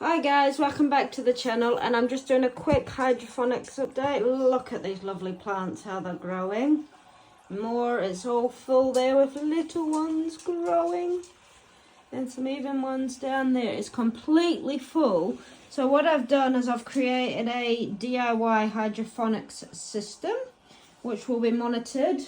Hi guys, welcome back to the channel, and I'm just doing a quick hydroponics update. Look at these lovely plants, how they're growing. More, it's all full there with little ones growing. And some even ones down there. It's completely full. So what I've done is I've created a DIY hydroponics system, which will be monitored.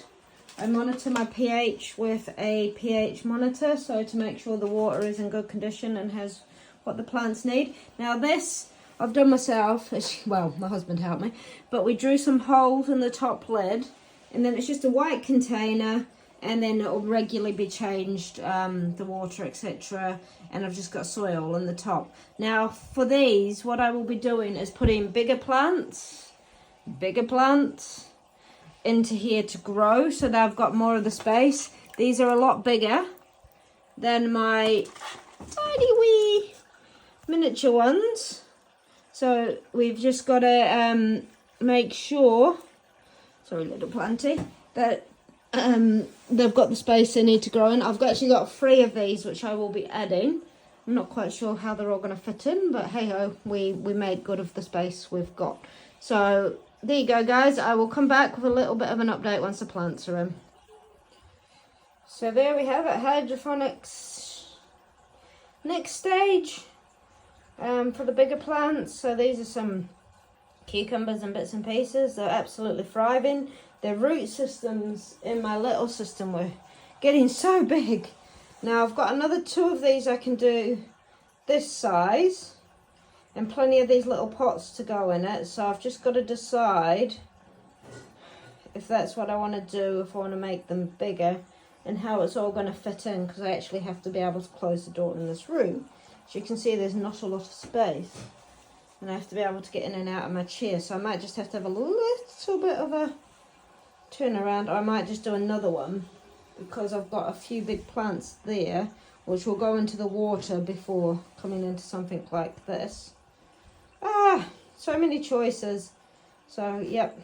I monitor my pH with a pH monitor, so to make sure the water is in good condition and has what the plants need. Now this I've done myself, well, my husband helped me, but we drew some holes in the top lid, and then it's just a white container, and then it will regularly be changed, the water, etc. And I've just got soil in the top. Now for these, what I will be doing is putting bigger plants into here to grow, so that I've got more of the space. These are a lot bigger than my tiny wee miniature ones, so we've just got to make sure, sorry little planty, that they've got the space they need to grow in. I've actually got 3 of these which I will be adding. I'm not quite sure how they're all going to fit in, but hey ho, we made good of the space we've got. So there you go guys, I will come back with a little bit of an update once the plants are in. So there we have it, hydroponics next stage. For the bigger plants, so these are some cucumbers and bits and pieces. They're absolutely thriving. Their root systems in my little system were getting so big. Now I've got another 2 of these I can do this size, and plenty of these little pots to go in it, so I've just got to decide if that's what I want to do, if I want to make them bigger, and how it's all going to fit in, because I actually have to be able to close the door in this room. As you can see, there's not a lot of space, and I have to be able to get in and out of my chair, so I might just have to have a little bit of a turn around, or I might just do another one, because I've got a few big plants there which will go into the water before coming into something like this. So many choices. So yep.